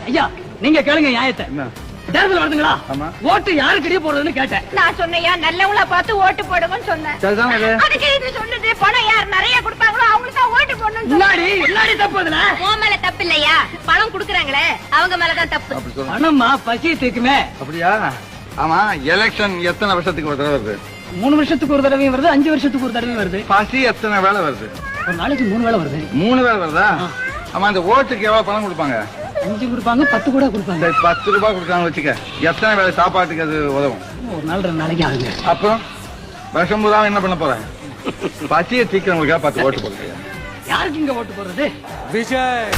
ஐயா நீங்க கேளுங்க நியாயத்தை. தேர்தல் வருதுங்களா? ஆமா. ஓட்டு யாருக்கிட்டே போறதுன்னு கேட்டேன். நான் சொன்னையா நல்லவங்கள பார்த்து ஓட்டு போடுங்கன்னு சொன்னேன். சரிதான் இது. அதுக்கு இது சொன்னது பணம் யார் நிறைய கொடுப்பாங்களோ அவங்களுக்கு தான் ஓட்டு போடணும். எல்லாடி தப்பு அதுல. உன் மேல தப்பு இல்லையா? பணம் குடுக்குறாங்களே அவங்க மேலதான் தப்பு. அப்படி சொல்லுங்க. பணமா பசி தீக்குமே. அப்படியா? ஆமா, எலெக்ஷன் எத்தனை வருஷத்துக்கு ஒரு தடவை வருது? 3 வருஷத்துக்கு ஒரு தடவையும் வருது, 5 வருஷத்துக்கு ஒரு தடவையும் வருது. பசி எத்தனை வேலை வருது? ஒரு நாளைக்கு 3 வேளை வருது. 3 வேலை வருதா? ஆமா, அந்த ஓட்டுக்கு எவ்வளவு பணம் கொடுப்பாங்க? 5 கொடுப்பாங்க, 10 கூட கொடுப்பாங்க. 10 ரூபாய் கொடுத்தாங்க வச்சுக்க, எத்தனை வேலை சாப்பாட்டுக்கு அது உதவும்? ஒரு நாள் 2 நாளைக்கு ஆகுங்க. அப்புறம் வருஷம் பூரா என்ன பண்ண போறேன்? பசியை தீக்கிறவங்களுக்காக 10 ஓட்டு போடுறேன். யாருக்கு இங்க ஓட்டு போடுறது? விஜய்